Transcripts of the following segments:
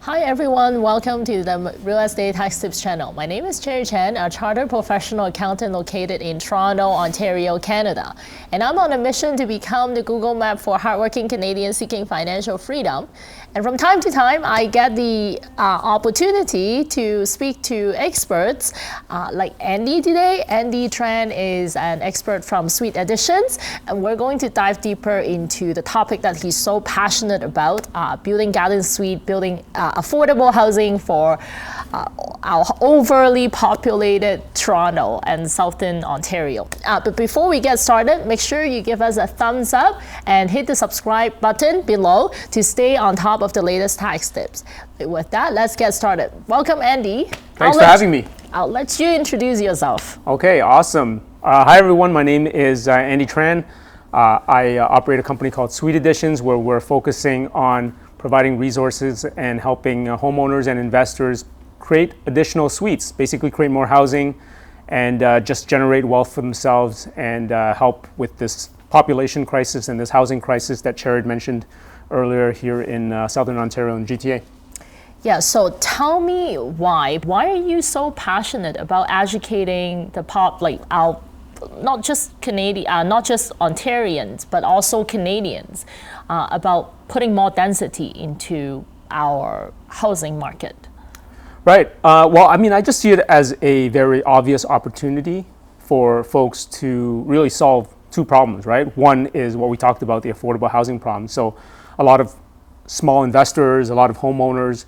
Hi everyone, welcome to the Real Estate Tax Tips channel. My name is Cherry Chan, a chartered professional accountant located in Toronto, Ontario, Canada. And I'm on a mission to become the Google map for hardworking Canadians seeking financial freedom. And from time to time, I get the opportunity to speak to experts like Andy today. Andy Tran is an expert from Suite Additions, and we're going to dive deeper into the topic that he's so passionate about, building garden suite, building affordable housing for our overly populated Toronto and Southern Ontario. But before we get started, make sure you give us a thumbs up and hit the subscribe button below to stay on top of the latest tax tips. With that, let's get started. Welcome, Andy. Thanks for having me. I'll let you introduce yourself. Okay, awesome. Hi everyone, my name is Andy Tran. I operate a company called Suite Additions, where we're focusing on providing resources and helping homeowners and investors create additional suites, basically create more housing and just generate wealth for themselves and help with this population crisis and this housing crisis that Cherry mentioned earlier here in Southern Ontario and GTA. Yeah, so tell me why are you so passionate about educating the not just Ontarians, but also Canadians about putting more density into our housing market? Right. Well, I mean, I just see it as a very obvious opportunity for folks to really solve two problems, right? One is what we talked about, the affordable housing problem. So a lot of small investors, a lot of homeowners,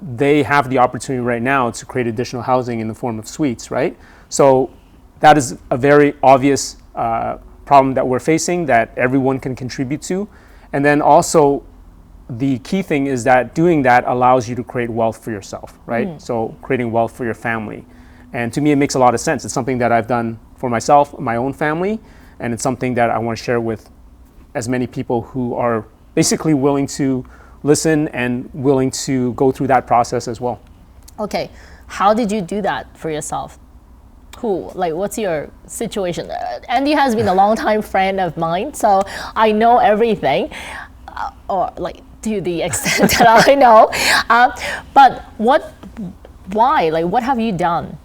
they have the opportunity right now to create additional housing in the form of suites, right? So that is a very obvious problem that we're facing that everyone can contribute to. And then also the key thing is that doing that allows you to create wealth for yourself, right? So creating wealth for your family. And to me, it makes a lot of sense. It's something that I've done for myself, my own family, and it's something that I want to share with as many people who are basically willing to listen and willing to go through that process as well. Okay, how did you do that for yourself? What's your situation? Andy has been a longtime friend of mine, so I know everything, or to the extent that I know. But why? What have you done?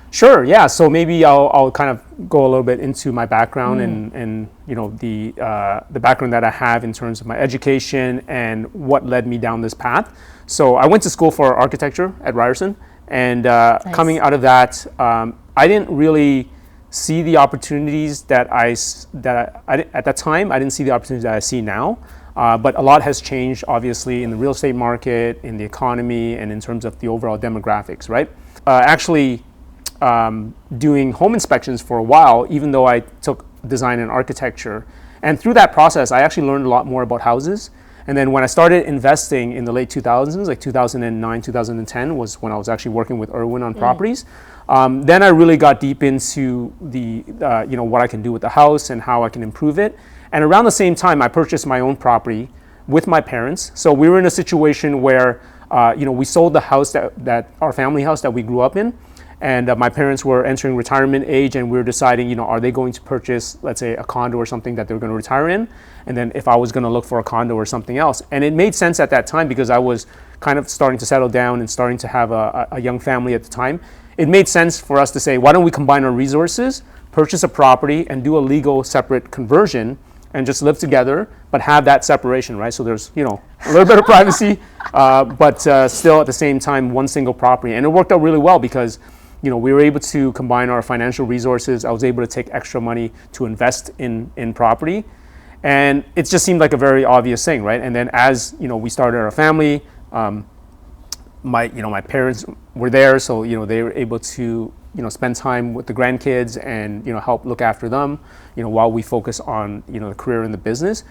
Sure. Yeah. So maybe I'll kind of go a little bit into my background and the background that I have in terms of my education and what led me down this path. So I went to school for architecture at Ryerson, and nice. Coming out of that, I didn't really see the opportunities that I at that time. I didn't see the opportunities that I see now. But a lot has changed, obviously, in the real estate market, in the economy, and in terms of the overall demographics, right? Doing home inspections for a while, even though I took design and architecture. And through that process, I actually learned a lot more about houses. And then when I started investing in the late 2000s, like 2009, 2010 was when I was actually working with Irwin on properties. Then I really got deep into the, what I can do with the house and how I can improve it. And around the same time, I purchased my own property with my parents. So we were in a situation where, we sold the house that our family house that we grew up in. And my parents were entering retirement age, and we were deciding, are they going to purchase, let's say, a condo or something that they're going to retire in? And then if I was going to look for a condo or something else. And it made sense at that time because I was kind of starting to settle down and starting to have a young family at the time. It made sense for us to say, why don't we combine our resources, purchase a property, and do a legal separate conversion, and just live together, but have that separation, right? So there's, a little bit of privacy, but still at the same time, one single property. And it worked out really well because, we were able to combine our financial resources. I was able to take extra money to invest in property. And it just seemed like a very obvious thing, right? And then as, we started our family, my parents were there, so, they were able to, spend time with the grandkids and, help look after them, while we focus on, the career and the business.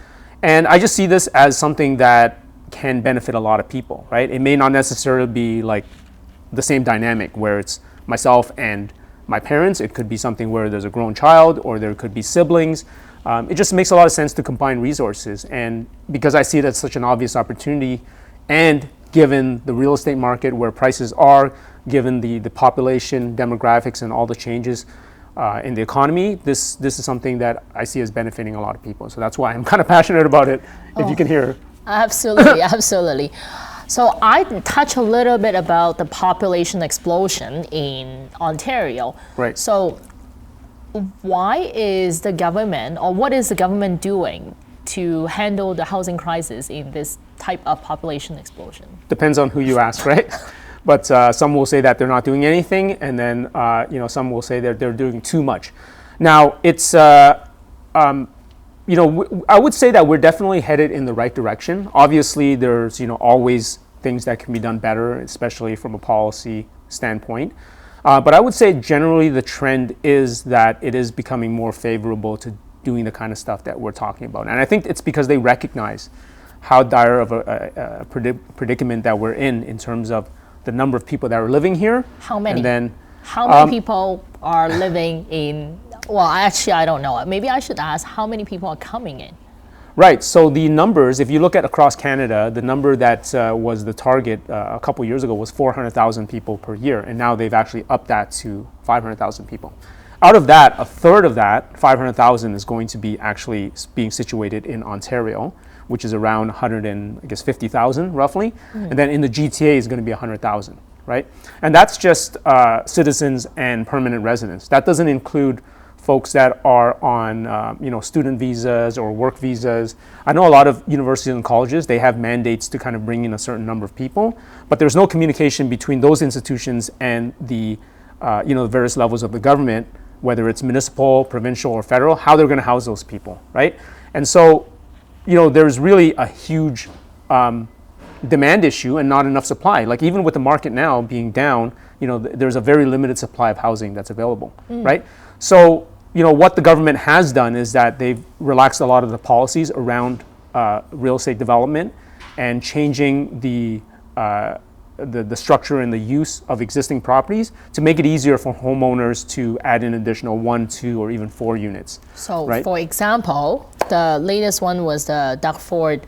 And I just see this as something that can benefit a lot of people, right? It may not necessarily be like the same dynamic where it's myself and my parents. It could be something where there's a grown child or there could be siblings. It just makes a lot of sense to combine resources. And because I see it as such an obvious opportunity, and given the real estate market where prices are, given the population demographics and all the changes in the economy, this is something that I see as benefiting a lot of people. So that's why I'm kind of passionate about it, if you can hear. Absolutely, absolutely. So I touched a little bit about the population explosion in Ontario. Right. So why is the government, or what is the government doing to handle the housing crisis in this type of population explosion? Depends on who you ask, right? But some will say that they're not doing anything, and then some will say that they're doing too much. Now, it's I would say that we're definitely headed in the right direction. Obviously, there's always things that can be done better, especially from a policy standpoint. But I would say generally the trend is that it is becoming more favorable to doing the kind of stuff that we're talking about. And I think it's because they recognize how dire of a predicament that we're in terms of the number of people that are living here. How many? And then, how many people are living in, well, actually, I don't know. Maybe I should ask how many people are coming in. Right, so the numbers, if you look at across Canada, the number that was the target a couple years ago was 400,000 people per year, and now they've actually upped that to 500,000 people. Out of that, a third of that, 500,000, is going to be actually being situated in Ontario, which is around 150,000 roughly, and then in the GTA is going to be 100,000, right? And that's just citizens and permanent residents. That doesn't include folks that are on student visas or work visas. I know a lot of universities and colleges, they have mandates to kind of bring in a certain number of people, but there's no communication between those institutions and the various levels of the government, whether it's municipal, provincial, or federal, how they're going to house those people, right? And so, there's really a huge demand issue and not enough supply. Like even with the market now being down, there's a very limited supply of housing that's available, right? So, what the government has done is that they've relaxed a lot of the policies around real estate development and changing the structure and the use of existing properties to make it easier for homeowners to add in additional 1, 2, or even 4 units. So, right? For example, the latest one was the Doug Ford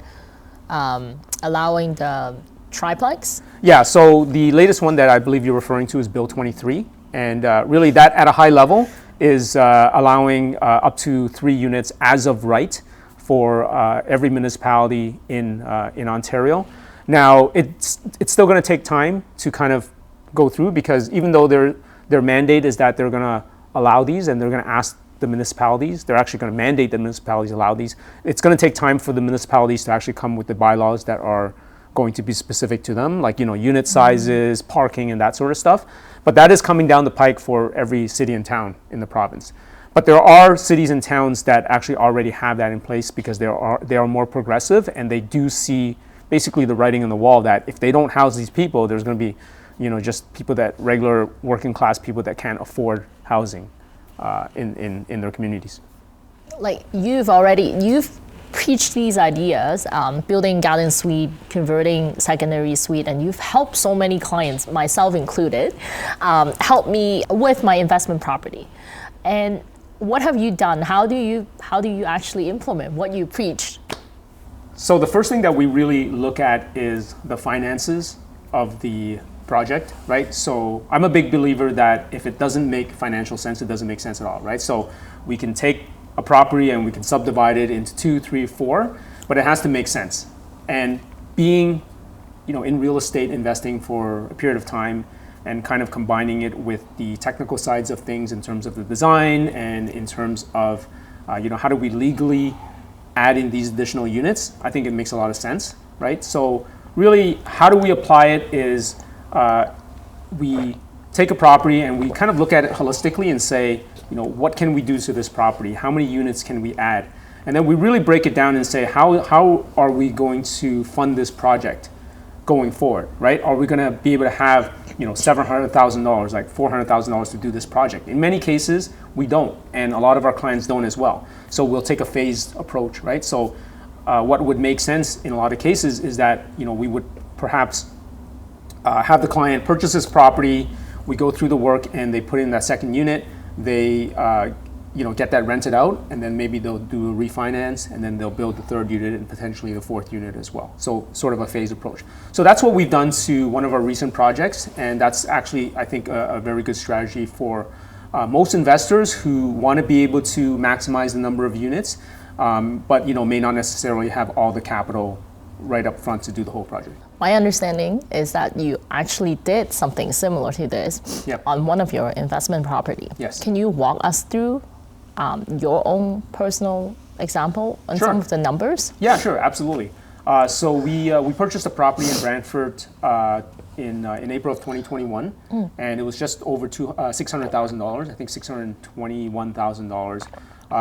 allowing the triplex. Yeah, so the latest one that I believe you're referring to is Bill 23, and really that at a high level is allowing up to 3 units as of right for every municipality in Ontario. Now, it's still going to take time to kind of go through, because even though their mandate is that they're going to allow these and they're going to ask the municipalities, they're actually going to mandate the municipalities allow these. It's going to take time for the municipalities to actually come with the bylaws that are going to be specific to them, like unit sizes, parking, and that sort of stuff. But that is coming down the pike for every city and town in the province. But there are cities and towns that actually already have that in place because they are more progressive, and they do see basically the writing on the wall that if they don't house these people, there's going to be just people that regular working class people that can't afford housing in their communities. Like you've preached these ideas, building garden suite, converting secondary suite, and you've helped so many clients, myself included, help me with my investment property. And what have you done? How do you actually implement what you preach? So the first thing that we really look at is the finances of the project, right? So I'm a big believer that if it doesn't make financial sense, it doesn't make sense at all, right? So we can take a property and we can subdivide it into 2, 3, 4, but it has to make sense. And being, in real estate investing for a period of time and kind of combining it with the technical sides of things in terms of the design and in terms of, how do we legally add in these additional units, I think it makes a lot of sense, right? So really, how do we apply it is we take a property and we kind of look at it holistically and say, what can we do to this property? How many units can we add? And then we really break it down and say, how are we going to fund this project going forward, right? Are we going to be able to have, $700,000, like $400,000 to do this project? In many cases, we don't, and a lot of our clients don't as well. So we'll take a phased approach, right? So what would make sense in a lot of cases is that, we would perhaps have the client purchase this property, we go through the work and they put in that second unit, they get that rented out, and then maybe they'll do a refinance, and then they'll build the third unit and potentially the fourth unit as well. So sort of a phased approach. So that's what we've done to one of our recent projects, and that's actually, I think, a very good strategy for most investors who want to be able to maximize the number of units, but may not necessarily have all the capital right up front to do the whole project. My understanding is that you actually did something similar to this Yep. on one of your investment property. Yes. Can you walk us through your own personal example and Sure. some of the numbers? Yeah, sure, absolutely. So we purchased a property in Brantford in April of 2021, and it was just over $600,000. I think $621,000.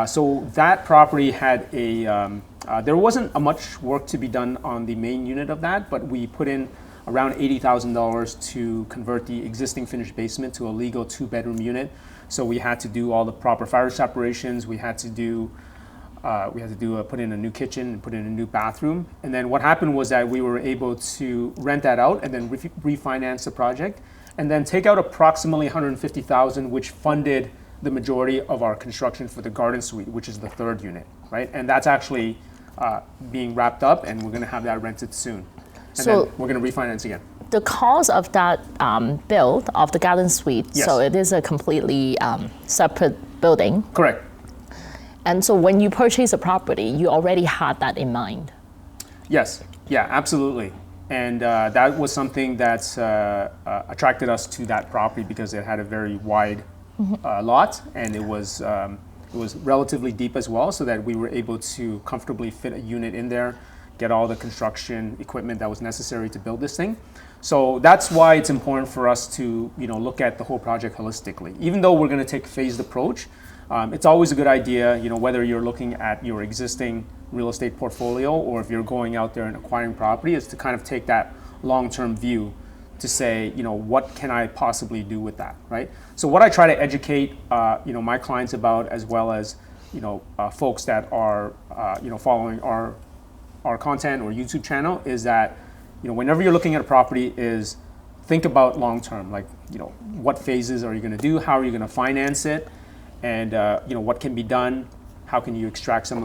So that property had there wasn't much work to be done on the main unit of that, but we put in around $80,000 to convert the existing finished basement to a legal 2-bedroom unit. So we had to do all the proper fire separations. We had to put in a new kitchen and put in a new bathroom. And then what happened was that we were able to rent that out and then refinance the project, and then take out approximately $150,000, which funded the majority of our construction for the garden suite, which is the 3rd unit, right? And that's actually being wrapped up, and we're going to have that rented soon. And So- then we're going to refinance again. The cost of that build of the garden suite, Yes. so it is a completely separate building. Correct. And so when you purchase a property, you already had that in mind. Yes, yeah, absolutely. And that was something that attracted us to that property because it had a very wide lot, and it was relatively deep as well, so that we were able to comfortably fit a unit in there, get all the construction equipment that was necessary to build this thing. So that's why it's important for us to look at the whole project holistically. Even though we're going to take a phased approach, it's always a good idea, whether you're looking at your existing real estate portfolio or if you're going out there and acquiring property, is to kind of take that long-term view to say, what can I possibly do with that, right? So what I try to educate, my clients about, as well as, folks that are, following our content or YouTube channel, is that, whenever you're looking at a property, is think about long-term, like, what phases are you going to do? How are you going to finance it? And what can be done? How can you extract some of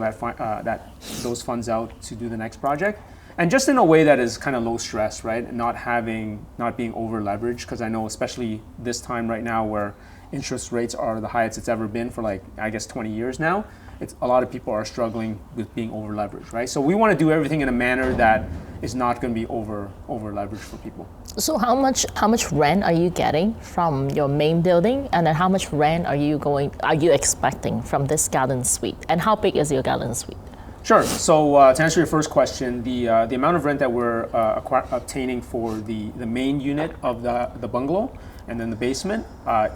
those funds out to do the next project? And just in a way that is kind of low stress, right? And not being over leveraged, because I know especially this time right now where interest rates are the highest it's ever been for 20 years now. A lot of people are struggling with being over leveraged, right? So we want to do everything in a manner that is not going to be over leveraged for people. So how much rent are you getting from your main building, and then how much rent are you expecting from this garden suite, and how big is your garden suite? Sure. So to answer your first question, the amount of rent that we're obtaining for the main unit of the bungalow and then the basement,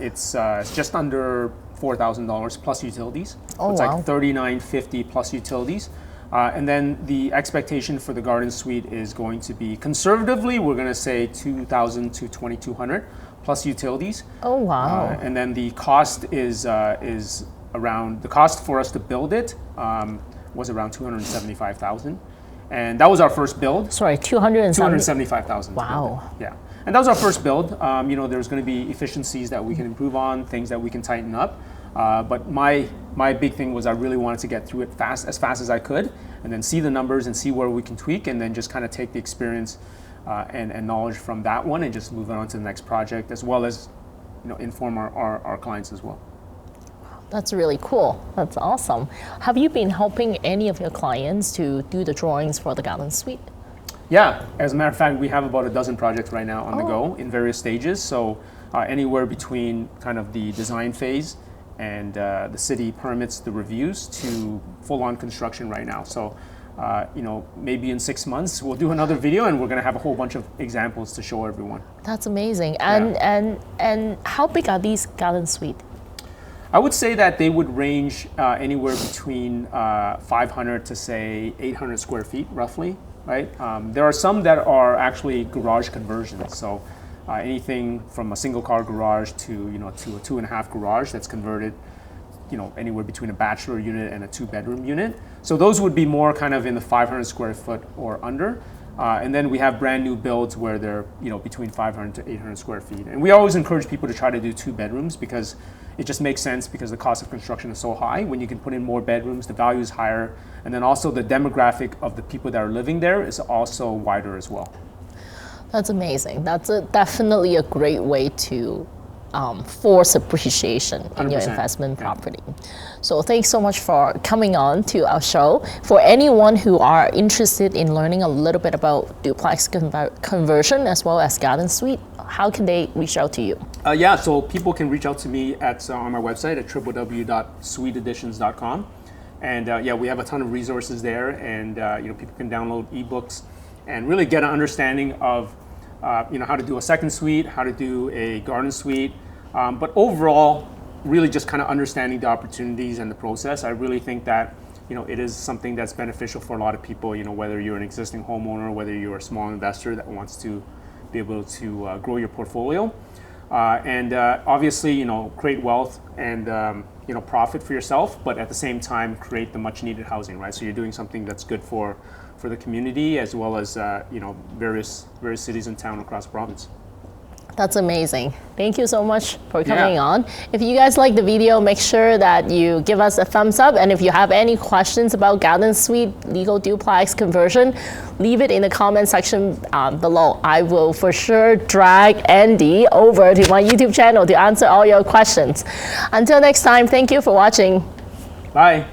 it's just under $4,000 plus utilities. Oh, it's wow. like $3,950 plus utilities. And then the expectation for the garden suite is going to be, conservatively, we're going to say $2,000 to $2,200 plus utilities. Oh, wow. And then the cost is around, the cost for us to build it was around $275,000. And that was our first build. Sorry, 270. $275,000. Wow. Yeah. And that was our first build. There's going to be efficiencies that we can improve on, things that we can tighten up. But my big thing was I really wanted to get through it as fast as I could, and then see the numbers and see where we can tweak, and then just kind of take the experience and knowledge from that one and just move on to the next project, as well as inform our clients as well. That's really cool. That's awesome. Have you been helping any of your clients to do the drawings for the garden suite? Yeah, as a matter of fact, we have about a dozen projects right now on the go in various stages. So anywhere between kind of the design phase and the city permits, the reviews, to full-on construction right now. So maybe in 6 months we'll do another video, and we're going to have a whole bunch of examples to show everyone. That's amazing. And how big are these garden suites? I would say that they would range anywhere between 500 to say 800 square feet, roughly. Right? There are some that are actually garage conversions. So anything from a single car garage to to a 2.5 garage that's converted, anywhere between a bachelor unit and a 2-bedroom unit. So those would be more kind of in the 500 square foot or under. And then we have brand new builds where they're between 500 to 800 square feet. And we always encourage people to try to do 2 bedrooms because it just makes sense, because the cost of construction is so high. When you can put in more bedrooms, the value is higher. And then also the demographic of the people that are living there is also wider as well. That's amazing. That's definitely a great way to force appreciation in your 100%. investment property. So thanks so much for coming on to our show. For anyone who are interested in learning a little bit about duplex conversion as well as garden suite, how can they reach out to you? Yeah, so people can reach out to me on my website at www.suiteeditions.com. And yeah, we have a ton of resources there, and people can download ebooks and really get an understanding of how to do a second suite, how to do a garden suite, but overall, really just kind of understanding the opportunities and the process. I really think that it is something that's beneficial for a lot of people. Whether you're an existing homeowner, whether you're a small investor that wants to be able to grow your portfolio, and obviously, create wealth and profit for yourself, but at the same time create the much needed housing, right? So you're doing something that's good for the community as well as various cities and towns across the province. That's amazing. Thank you so much for coming on. If you guys like the video, make sure that you give us a thumbs up. And if you have any questions about garden suite, legal duplex conversion, leave it in the comment section below. I will for sure drag Andy over to my YouTube channel to answer all your questions. Until next time, thank you for watching. Bye.